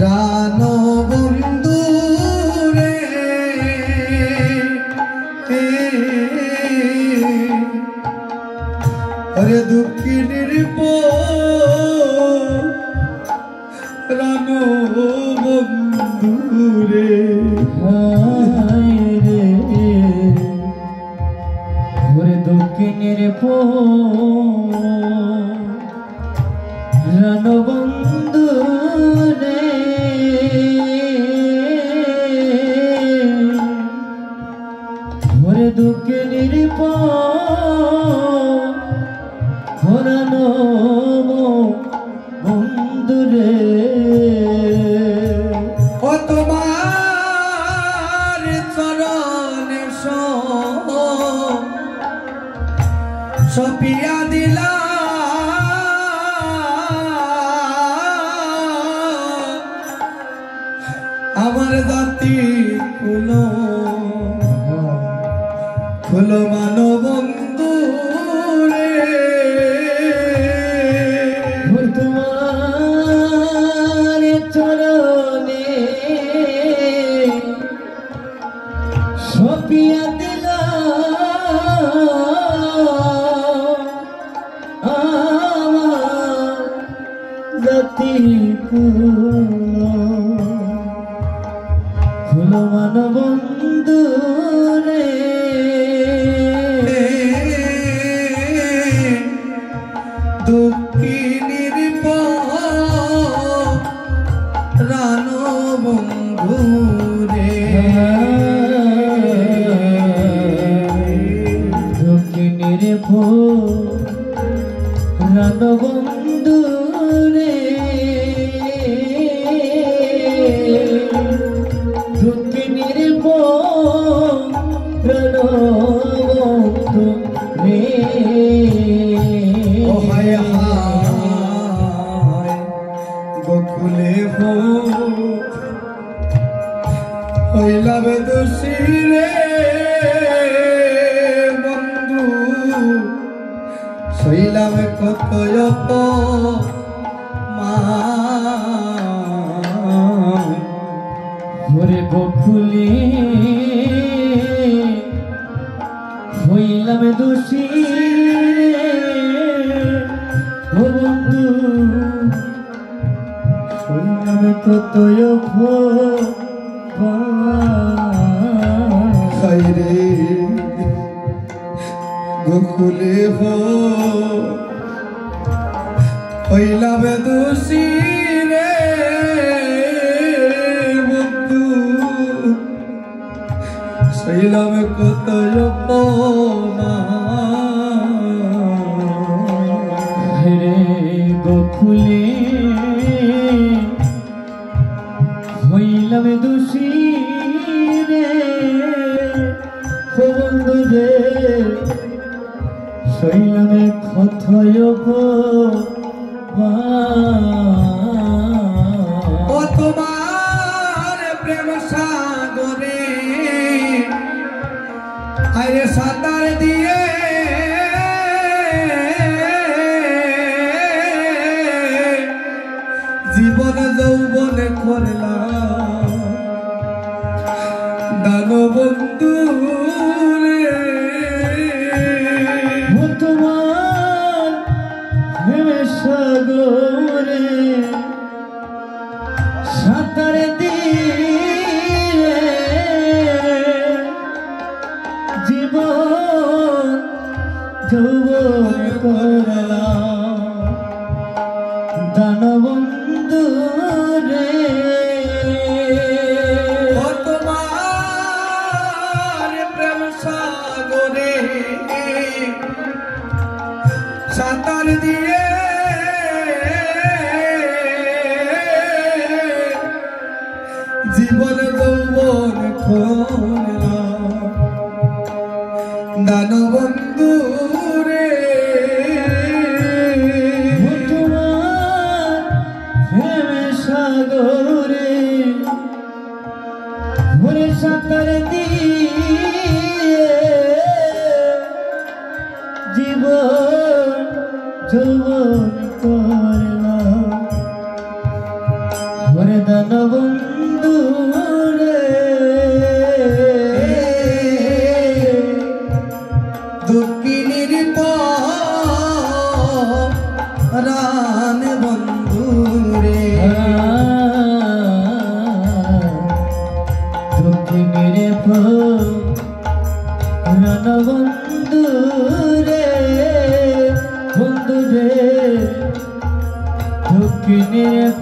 জানো বন্ধু রে, ওরে দুঃখিনীর রানো বন্ধু রে, ওরে দুঃখিনীর রানো বন্ধু রে, ওরে দুঃখিনীর রানো বন্ধু রে। ও তোমার চরণে সপিয়া দিলা আমার জাতি খুলো খুলো মানো বন্ধু রে, তোমার চরণে সপিয়া দিলা আমার জাতি খুলো মান বন্ধু রে, দুঃখিনীর রানো বন্ধু রে, দুঃখিনীর রানো বন্ধু রে, দুঃখিনীর রানো বন্ধু রে। ও হায় হায় গোকুলে হইলাম দোষী রে বন্ধু, শৈলাম কত ওরে গোকুলে হইলাম দোষী ও বন্ধু, হইলাম কত রে গোকুলে হইলাম দোষী রে বন্ধু, শৈলাম কত রে গোকুলে হইলাম দোষী রে বন্ধু রে, শৈলাম কথয় ও তোমার প্রেম সাগরে আরে সাঁতার দিয়ে জীবন যৌবন করলাম দানো বন্ধু রে, তোমার প্রেম সাগরে সাঁতার দিয়ে জীবন যৌবন করলাম দানো বন্ধু রে। ও তোমার প্রেম সাগরে সাঁতার দিয়ে জীবন যৌবন করলাম দানো বন্ধু রে, তোমার প্রেম সাগরে ভরে সাঁতার দিয়ে জীবন যৌবন যৌবন করলাম ওরে দান বন্ধু রে দুঃখিনীর পরাণ বন্ধু রে দুঃখিনীর পরাণ বন্ধু রে বন্ধু রে দুঃখিনীর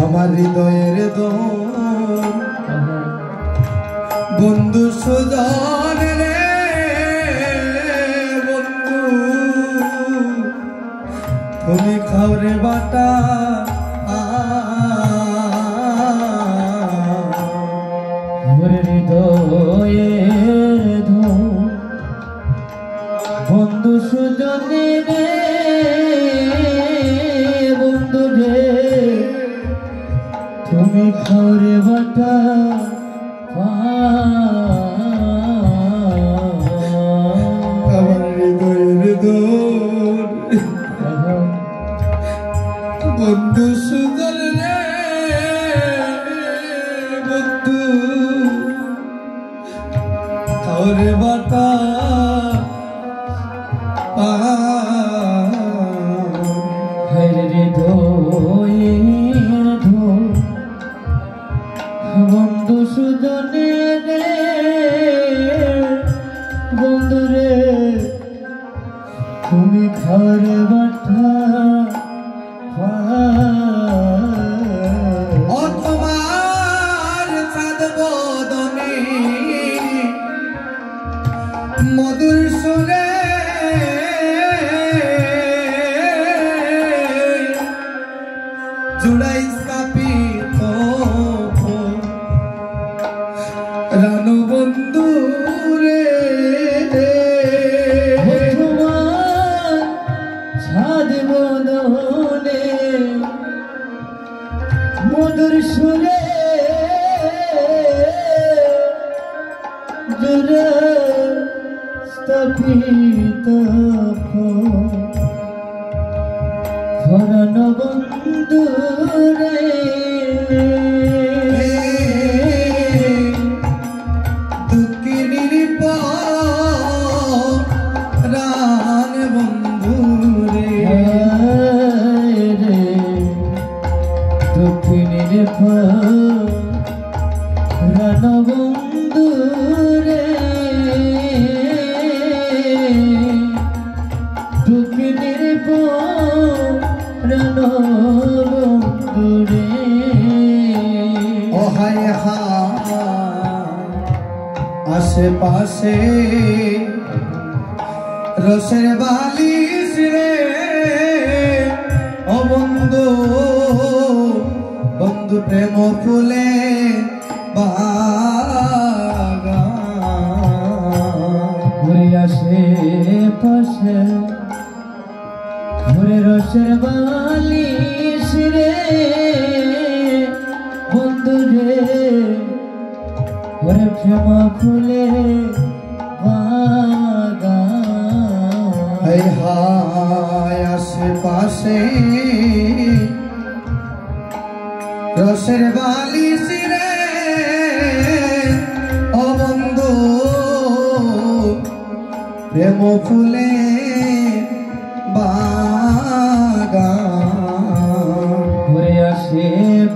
আমার হৃদয়ের দোল বন্ধু সুজন রে বন্ধু তুমি খাওরে বাটা হৃদয়ের ধোল বন্ধু সুজনে রে বন্ধু রে তুমি খাওরে বাটা আমার হৃদয়ের দোল বন্ধু সুজন রে বন্ধু খাওরে বাটা হৃদয়ের ধোল বন্ধু সুজনে রে বন্ধু রে তুমি খাওরে বাটা ও তোমার চাঁদ বদনে মধুর সুরে জুড়াই স্থাপিত রানু বন্ধু রে তোমার ছাদ বদনে মধুর সুরে জুড়ে স্থাপিত ফরান বন্ধু রে দুঃখিনীর পরাণ বন্ধু রে রে দক্ষিণের ফরান বন্ধু রে দক্ষিণের ফরান বন্ধু রে ও হায় হায় আশেপাশে রসের বালিশ রে ও বন্ধু বন্ধু প্রেম ফুলে ঘুরে আসে পাশে ঘুরে রসের বালিশ রে বন্ধু রে ঘুরে প্রেম ফুলে হায় হায় আশেপাশে রসের বালিশ রে ও বন্ধু প্রেম ফুলে ঘুরে আসে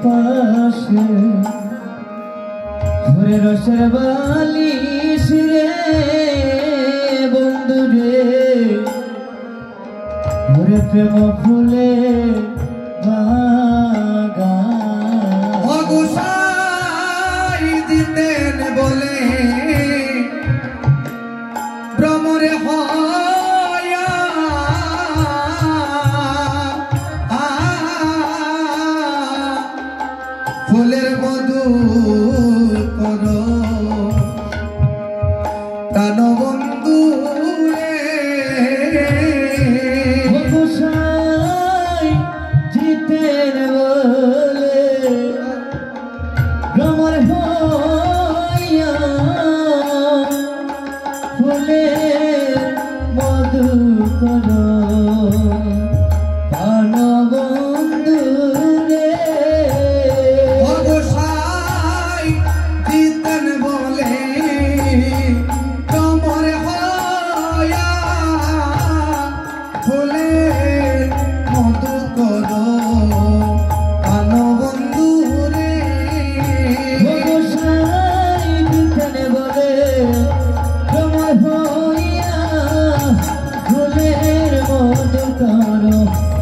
পাশে ঘুরে রসের বালিশ রে বন্ধু রে ঘুরে প্রেম ফুলে অগুসাই দিতেন বলে ভ্রমরে হয়া ফুলের মধু কর প্রাণ বন্ধু রে জিতেন বলে ভ্রমর হইয়া ফুলে মধু করো প্রাণবন্ধু রে অবসাই দিতেন বলে তোমার হয়া ফুলে মধু করো প্রাণবন্ধু রে গোসাই দিতেন বলে তোমার হইয়া ফুলের মধু করো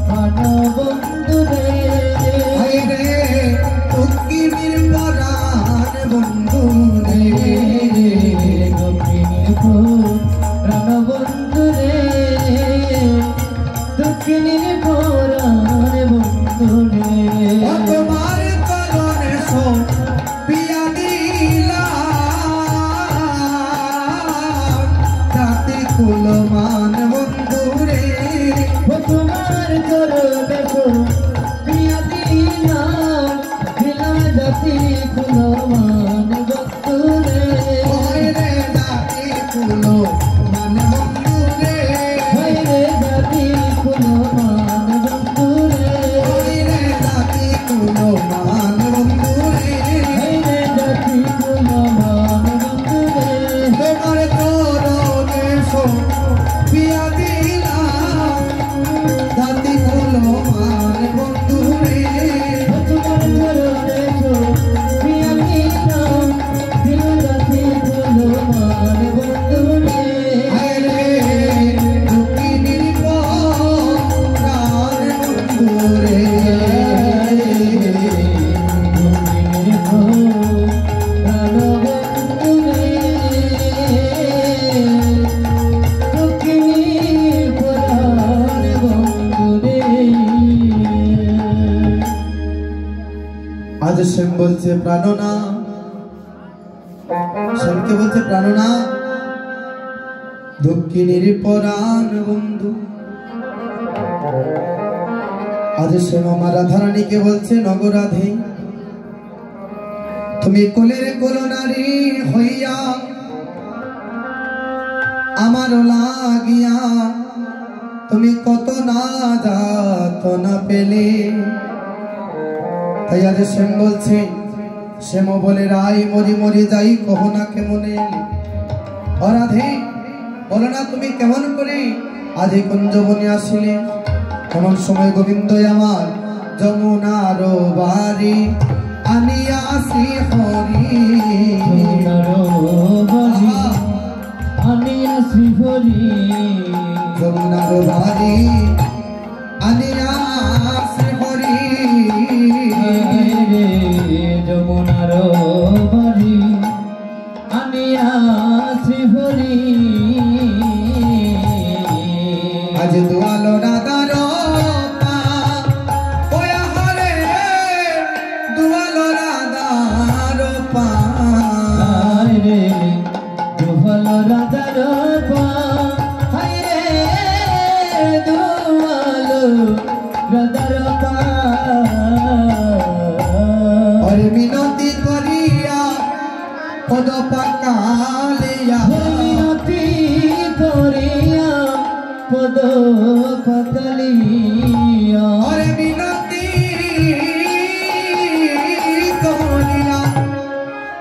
প্রাণবন্ধু রে রে তুকির পরাণ বন্ধু রে প্রাণবন্ধু রে দক্ষিণের পরাণ বন্ধু রে তোমার করণে সো পিয়া দিলা জাতি কুলমান বন্ধু রে তোমার করবে প্রিয়া দিলাম দিলাম জাতি কুলমান বন্ধু রে রে জাতি কুলমান বন্ধু রে রে জাতি কুলমান বন্ধু রে রে জাতি কুলমান বন্ধু রে রে জাতি কুলমান বন্ধু রে তোমার করণে সো পিয়া দিলা জাতি কুলমান বন্ধু রে তোমার করবে প্রিয়া দিলাম দিলাম জাতি কুলমান বন্ধু রে রে দুঃখিনীর পরাণ বন্ধু রে আজ শ্যাম বলছে প্রাণনা শ্যামকে বলছে প্রাণনা দক্ষিণীর পরাণ বন্ধু আজ শ্যাম আমার রাধারানীকে বলছে নগরাধে তুমি কোলের কোল নারী হইয়া আমার লাগিয়া তুমি কত না যাতনা পেলে তাই আজ শ্যাম বলছে শ্যাম বলে রাই মরি মরি যাই কহ না কেমনে অরাধে বলো না তুমি কেমন করে আজ এই কুঞ্জবনে আসিলে এমন সময় গোবিন্দ আমার যমুনার বাড়ি আনিয়া আসি হরি আমি আসি হরি যমুনার বাড়ি আনিয়া আসি হরি রে যমুনার বাড়ি আমি আসি হরি আজ দুয়ালো রাধার পা ওয়া হরে দুয়ালো রাধার পা রে দুহল রাধার পা রে দুহল রাধার পা হরে মিনতি করিয়া পদ পাকালিয়া মিনতি করিয়া পদ পাতলিয়া হরে মিনতি করিয়া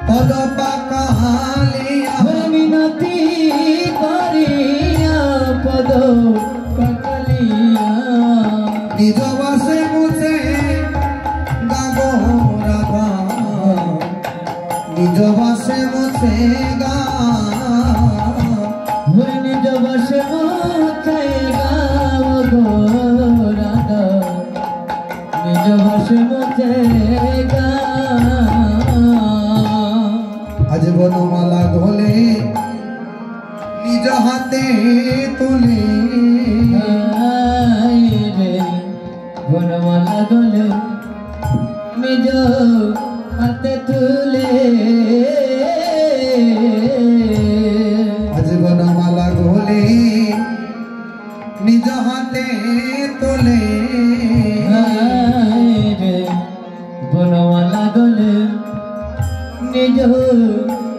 পদ পাকালিয়া মিনতি করিয়া পদ পাতলিয়া নিজ বাসে মুছে গাগো রাধা নিজ বাসে মুছে গা নিজ বসে মুছে গাও গো রাধা নিজ বসে মুছে গা আজ বনমালা ঘোলে নিজ হাতে তুলে রে বনমালা গলে নিজ হাতে তুলে আজ বনমালা ঘোলে নিজ হাতে তোলে রে বনমালা গলে নিজ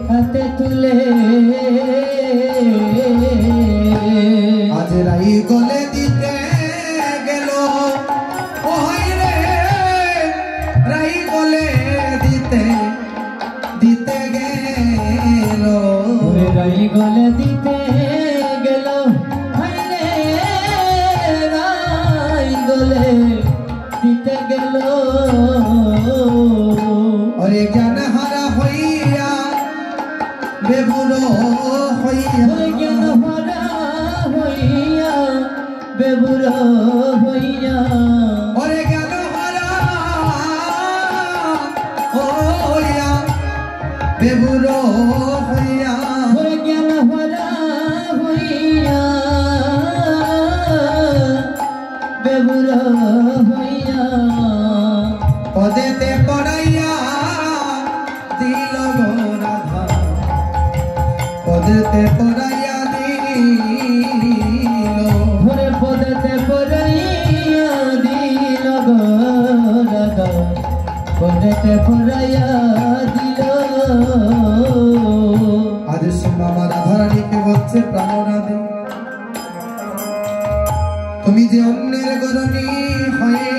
হাতে তুলে রাই গলে দিতে গেল ওই রে রাই গলে দিতে দিতে গেল রাই গলে দিতে গেল হায় রে রাই গলে দিতে গেল ওরে জ্ঞান হারা হইয়া বেবুড়ো হইয়া জ্ঞান হারা হইয়া বেবুড়ো হইয়া ওরে জ্ঞান হারা হইয়া বেবুড়ো হইয়া ওরে জ্ঞান হারা হইয়া বেবুড়ো হইয়া পদেতে পড়াইয়া দিল গো রাধা পদেতে পড়াইয়া দিল ওরে পদেতে পড়াইয়া দিল গো রাধা পদেতে পড়াইয়া দিল আজ মামা রাধারানীকে বলছে প্রাণরাধে তুমি যে অন্যের গরণী হয়ে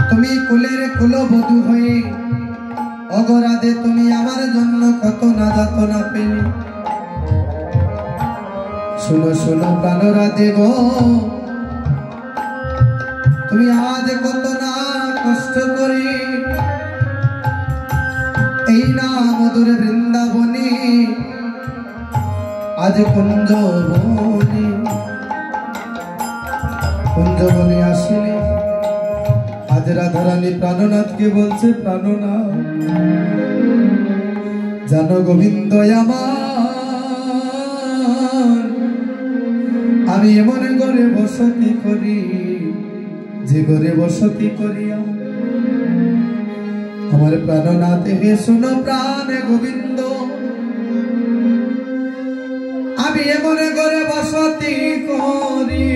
তুমি কুলের কুলবধূ হয়ে অগরাধে তুমি আমার জন্য কত না যাতনা পেলে শুনো শুনো প্রাণরাধে গো তুমি আজ কত না কষ্ট করে এই না মধুর বৃন্দাবনে আজ কুঞ্জবনে আসিলে আজ রাধারানী প্রাণনাথকে বলছে প্রাণনাথ জানো গোবিন্দ আমার আমি এমন ঘরে বসতি করি যে ঘরে বসতি করিয়া আমার প্রাণনাথ হে শোনো প্রাণ গোবিন্দ আমি এমন ঘরে বসতি করি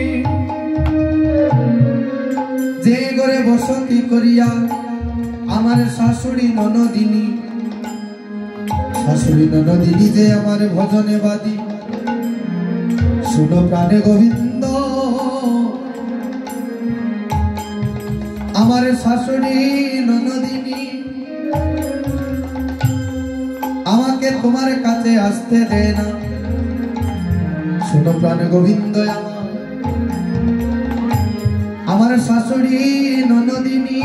যে ঘরে বসতি করিয়া আমার শাশুড়ি ননদিনী যে আমার ভজনে বাদী শুনো প্রাণে গোবিন্দ আমার শাশুড়ি ননদিনী আমাকে তোমার কাছে আসতে দেয় না শুনো প্রাণে গোবিন্দ আমার শাশুড়ি ননদিনী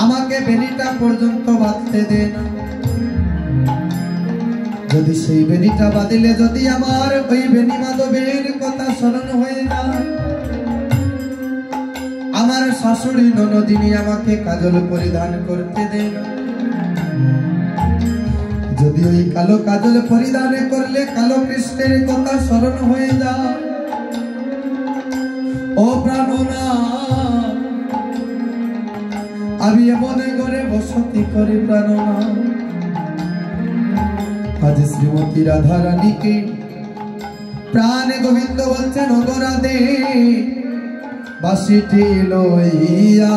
আমাকে বেনিটা পর্যন্ত বাঁধতে দেয় না যদি সেই বেনিটা বাঁধিলে যদি আমার ওই বেনি মাধবের কথা স্মরণ হয়ে যায় আমার শাশুড়ি ননদিনী আমাকে কাজল পরিধান করতে দেয় না যদি ওই কালো কাজল পরিধান করলে কালো কৃষ্ণের কথা স্মরণ হয়ে যায় ও প্রাণনাথ আমি এমন ঘরে বসতি করি প্রাণনাথ আজ শ্রীমতী রাধারানীকে প্রাণ গোবিন্দ বলছেন অগরাধে বাঁশিটি লইয়া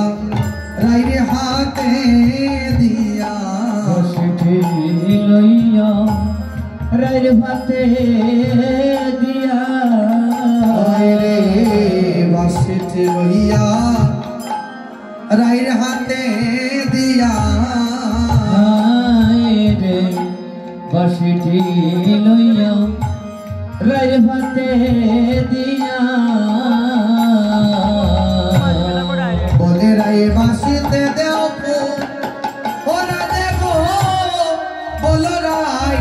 রাইরে হাতে দিয়া বাঁশিটি লইয়া রাইর হাতে দিয়া রে বাঁশিটি লইয়া রাইর হাতে দিয়া রে বাঁশিটি লইয়া রাইর হাতে দিয়া বলে রাই বাঁশিতে দেও ওরা দেখো বলো রাই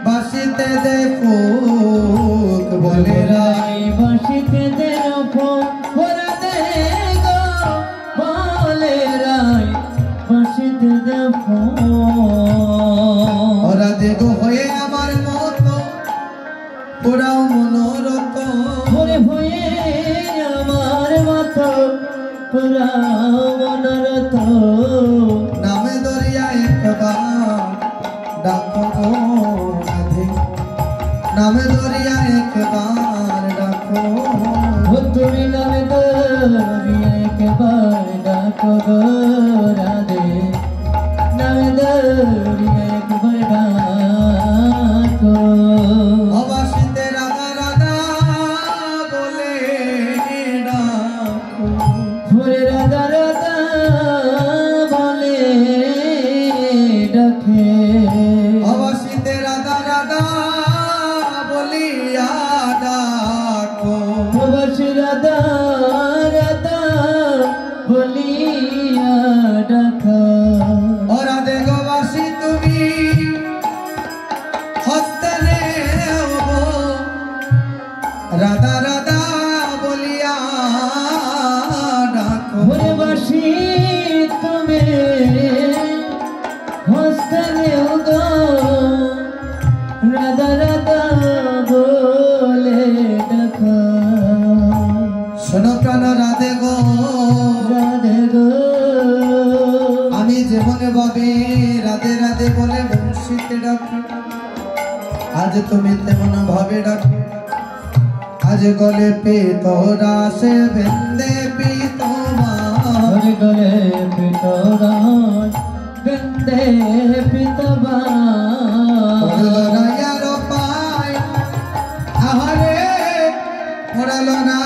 বাঁশিতে দেখো বলে রাই বাঁশিতে দেখো ওরা দেখো বলে রাই বাঁশিতে দেখো ওরা দেখো হয়ে আমার মতো পুরাও মনোরথ ওরে হয়ে আমার মতো পুরাও মনোরথ নামে দরিয়া একবার ডাকো গো রাধে নামে দরিয়া একবার ডাকো তুমি নামে দরিয়া একবার ডাকো গো রাধে নামে দরিয়া একবার ডাকো আজ তুমি তেমন ভাবে ডাকো আজ গলে পিতরা সে বেন্দে পিতমা গলে পিতরা বেন্দে পিতমা রায়ার পায় আহারে পড়ল না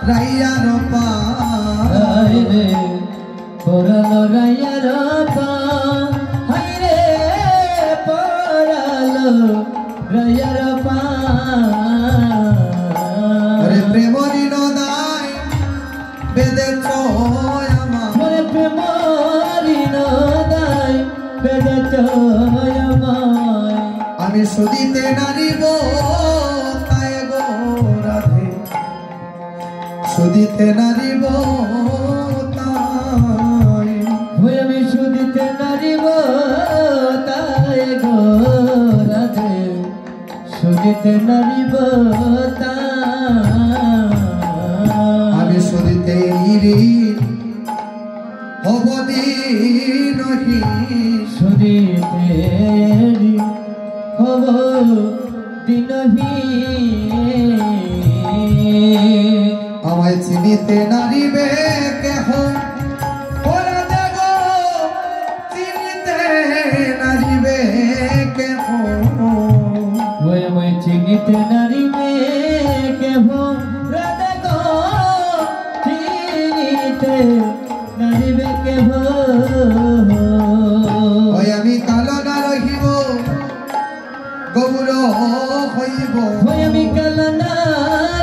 রায়ার পায় রে পড়ল রায়ার পায় হায় রে পড়ল রায়ার পায় প্রেমরি নদায় বেদে চয় আমার প্রেমরি নদায় বেদে চয় আমার আমি সুদিতে নারিব তাই গো রাধে সুদিতে নারিব তাই আমি সুদিতে নারিব তাই গো রাধে সুদিতে নারিব আমি সুদিতে হব দিনহি সুদিতে হব দিনহি আমায় চিনিতে নারিবে কেহ ওরা দেব চিনিতে নারিবে কেহ আমায় চিনিতে নারিবে কেহ রাধে গো চিনিতে নারিবে কেহ ওই আমি কালো না রহিব গৌর হইব আমি কালো না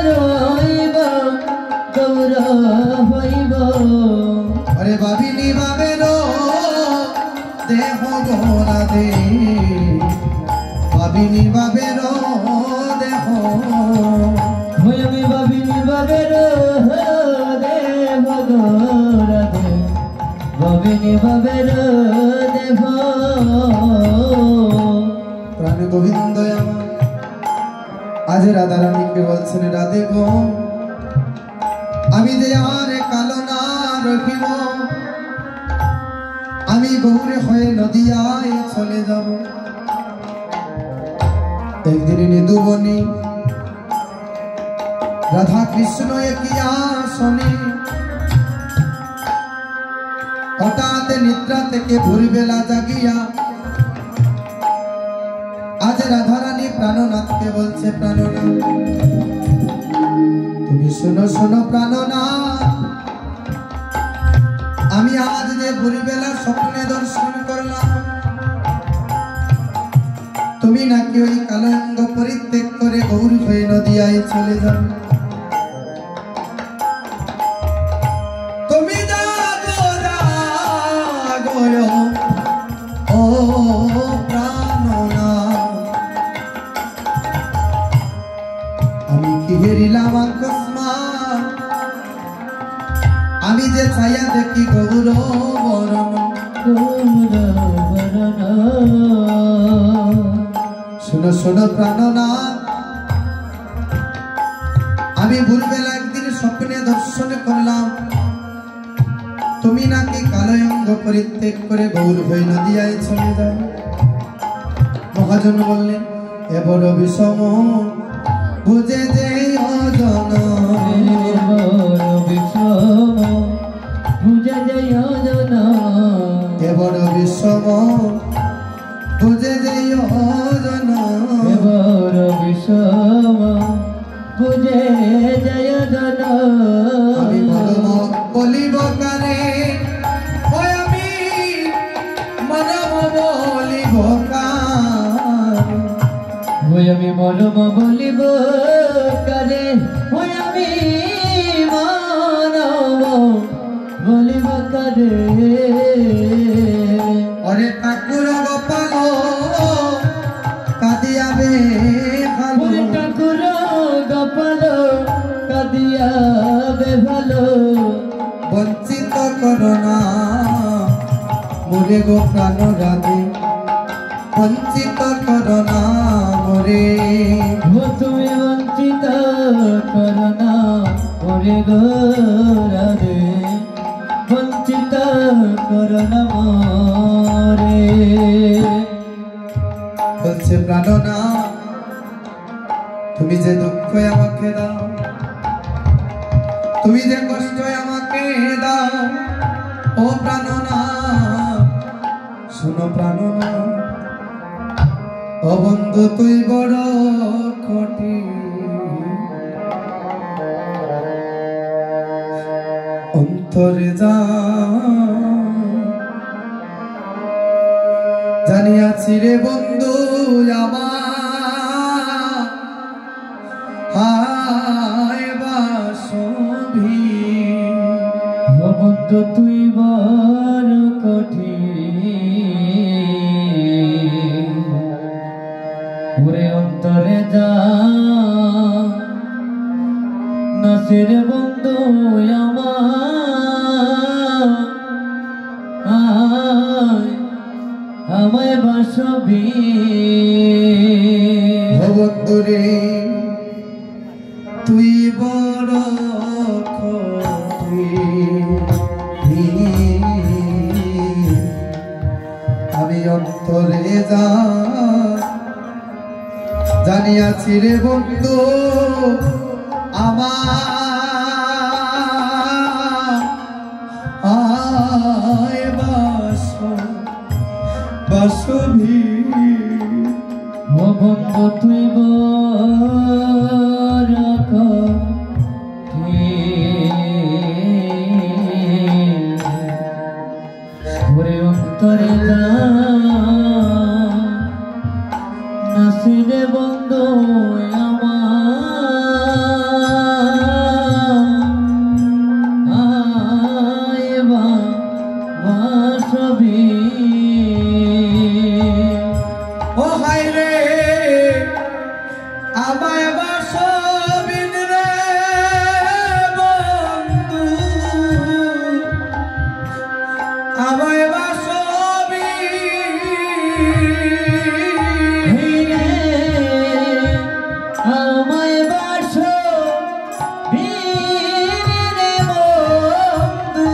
রহিব গৌর হইব আরে ভাবিনি ভাবের দেহ গোরা দে ভাবিনি ভাবের দেহ আমি ভাবিনি বাবের দেব গোরা দে ভাবিনি বাবের দেব প্রাণ গোবিন্দ আমার আজ রাধা রানীকে বলছেন রাধে গো আমি যে আর কালো না রহিব আমি গৌরে হয়ে নদিয়ায় চলে যাব একদিন নিদুবনি রাধা কৃষ্ণ একিয়া শনি হঠাৎ নিদ্রা থেকে ভোরবেলা জাগিয়া আজ রাধারানী প্রাণনাথকে বলছে প্রাণনাথ তুমি শোনো শোনো প্রাণনাথ আমি আজ যে ভোরবেলা স্বপ্নে দর্শন করলাম তুমি নাকি ওই কালঙ্গ পরিত্যাগ করে গৌর হয়ে নদিয়ায় চলে যাবে তুমি ও প্রাণনাথ আমি কি হেরিলাম আকস্মাৎ আমি যে ছায়া দেখি গৌর বরণ শোনো শোনো প্রাণনাথ আমি ভোরবেলা একদিন স্বপ্নে দর্শন করলাম তুমি নাকি কালয়ঙ্গ পরিত্যাগ করে গৌর হয়ে নদিয়ায় চলে যাও মহাজন বললেন এ বড় বিষম বুঝে যে অজন বুঝে যে অজন এ বড় বিষম বুঝে যে অজন এ বড় বিষম বুঝে যে অজন আমি মরম বলিব কারে আমি মরম বলিব কারে আমি মরম বলিব কারে আমি মরম বলিব কারে অরে ঠাকুর গোপাল কাদিয়াবে ভালো ঠাকুর গোপাল কাদিয়াবে ভালো বঞ্চিত করো না মোরে গো প্রাণ রাধে বঞ্চিত করো না মোরে তুমি বঞ্চিত করো না মোরে গো রাধে বঞ্চিত করো না মোরে বলছে প্রাণনাথ তুমি যে দুঃখ আমাকে দাও, তুমি যে কষ্ট আমাকে দাও, ও প্রাণনা শোনো প্রাণনা, ও বন্ধু তুই বড় কঠিন, অন্তরে জানিয়াছি রে বন্ধু আমার হায় বাসভি, বন্ধু তুই বড় কঠিন, ওরে অন্তরে যা নাসির বন্ধু আমায় বাসবি, বন্ধু রে তুই বড় কঠিন, আমি অন্তরে জানিয়াছি রে বন্ধু আমার বাসবি, ও বন্ধু তুই বড় কঠিন, ওরে অন্তরে নাসিরে বন্ধু বাসবি, ও হায় রে আমায় বাসবিন রে বন্ধু, আমায় বাসবি, আমায় বাসবি রে বন্ধু,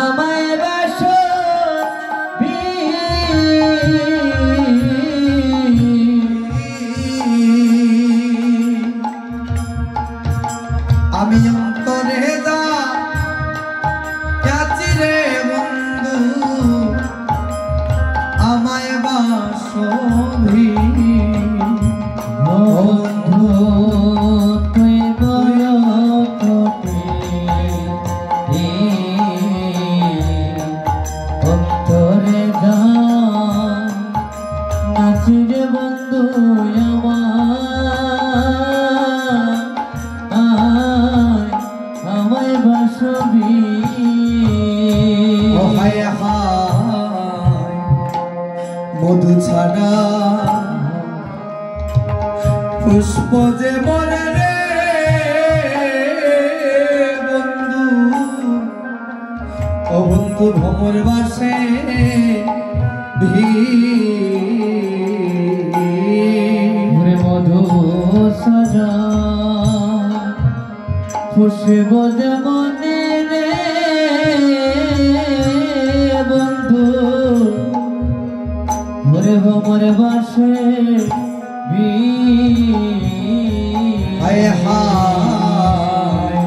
আমায় বাসবি, আমি অন্তরে যাচ্ছি রে বন্ধু আমায় বাসবি, বন্ধু তুই বড় কঠিন, অন্তরে নাচিরে বন্ধু আমায় বাসবি, ও হায় হায় মধু ছাড়া পুষ্প যে মরে রে বন্ধু, ও বন্ধু ভ্রমর বাসে ওরে মধু সারা পুষ্প যে মনে রে বন্ধু, ওরে ভ্রমর বাসে হায় হায়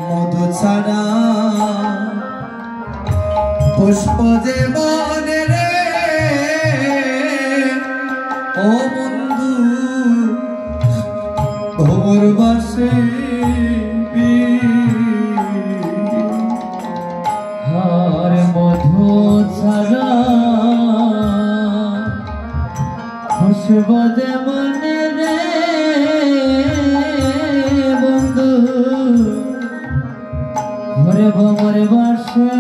মধু ছাড়া পুষ্প যে মনে রে ও বন্ধু ভ্রমর বাসে হার মধু ছাড়া পুষ্প যে মনে রে বন্ধু, ঘরে ভ্রমরে বাসে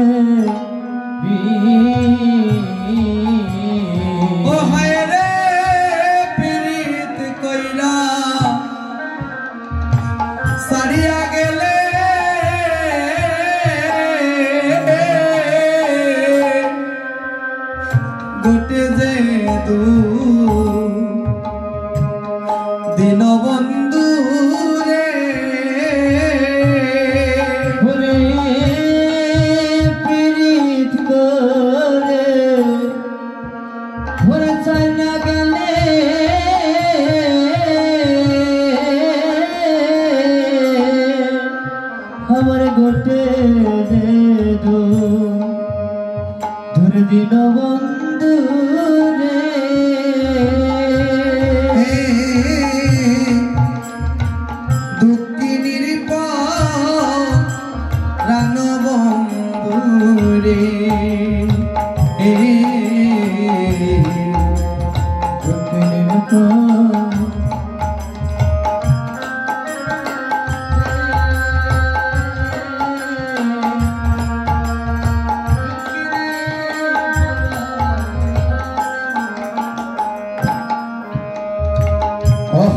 ও হায় রে পীড়িত কইরা সারিয়া গেলে গোটে যে দিন বন্ধু রে পীড়িত করে ঘরে চাইনা গেলে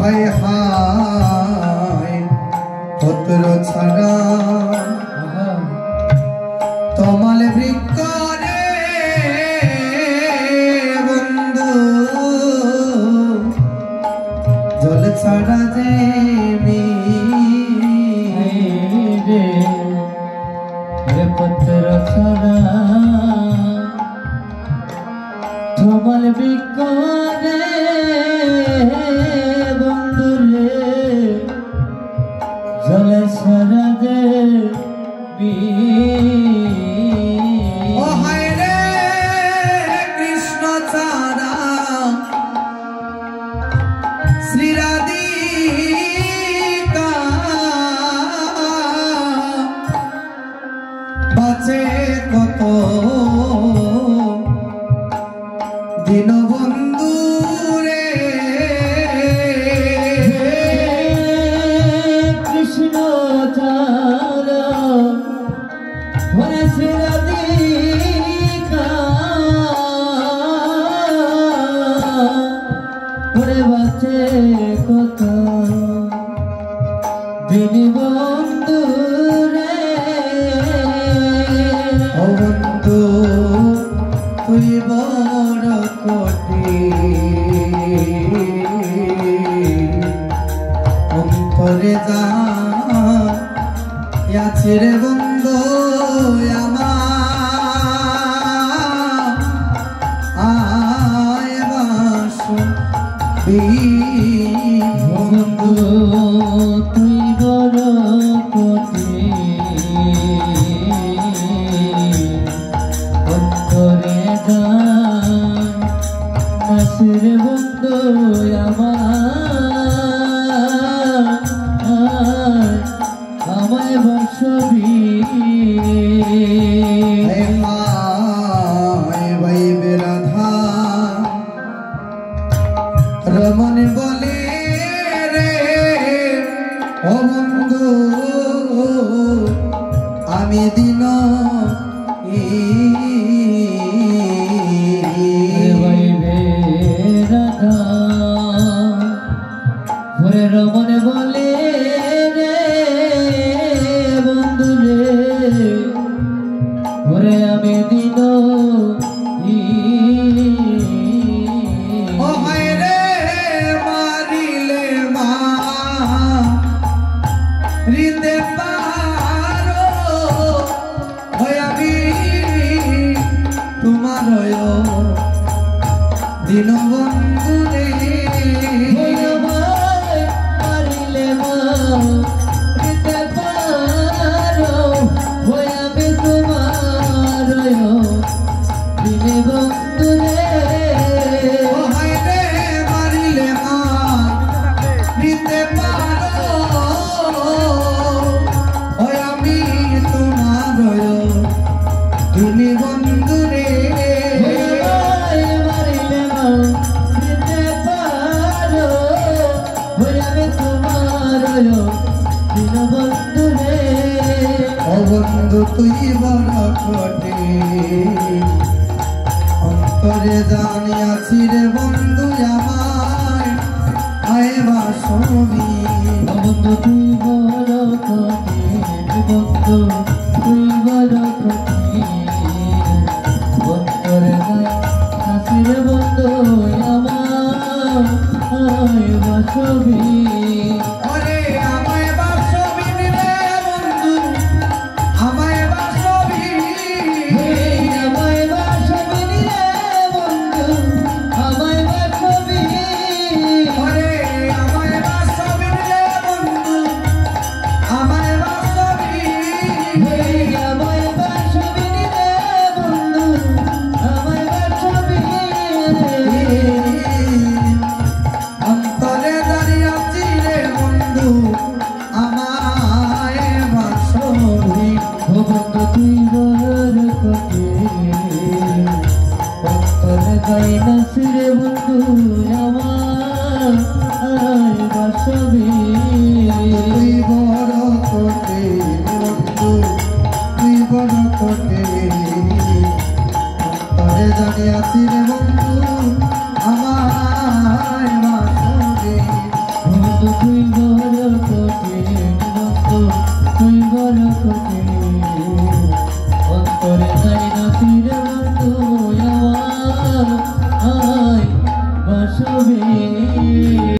হায় হায় পত্র ছাড়া তমাল বৃক্ষ রে বন্ধু জল ছাড়া যে রে পত্র ছাড়া তমাল বৃক্ষ রে বন্ধু রে জল ছাড়া যে ও হায় রে কৃষ্ণ ছাড়া শ্রী রাধিকা বাঁচে কত দীনবন্ধু রে কৃষ্ণ ছাড়া শ্রী রাধিকা বাঁচে কত দীনবন্ধু রে ও বন্ধু তুই বড় কোটি অন্তরে যা আছে রে বন্ধু আমার আয় বাসু বন্ধু তুই বড় কোটি অন্তরে গান নাসির বন্ধু আমার আমায় বসবি ভাই বেরাধা রমন বলে রে ও বন্ধু আমি দিন রাধা ওরে রমন বলে রে বন্ধু রে ওরে আমি দিন ও হায় রে মারিলে মা হৃদে পারো আমি তোমার দীনবন্ধু রে মারিলে মা দিতে পারো আমি তোমার দীনবন্ধু রে ও হায় রে মারিলে মা দিতে পারো আমি তোমার দীনবন্ধু রে মারিলে মা দিতে পারো আমি তোমার দীনবন্ধু রে ও বন্ধু তুই বড় কোটি অন্তরে জানিয়াছি রে বন্ধু আমার আয় বাসবি বন্ধু তুই বড় কোটি বন্ধু তুই বড় কোটি অন্তরে নাসির বন্ধু আমার আয় বাসবি ওরে আমায় বাসবি রে বন্ধু আমায় বাসবি আমায় বাসবি রে বন্ধু আমায় বাসবি ওরে আমায় বাসবি রে বন্ধু আমায় বাসবি আমায় বাসবি রে বন্ধু আমায় বাসবি অন্তরে দাঁড়িয়েছি রে বন্ধু আমায় বাসবি বন্ধু তুই বড় কোটি অন্তরে যাই না সিরে বন্ধু আমার আয় বাসবি তুই বড় কোটি বন্ধু তুই বড় কোটি অন্তরে দাঁড়িয়েছি রে বন্ধু আমায় বাসবি সবে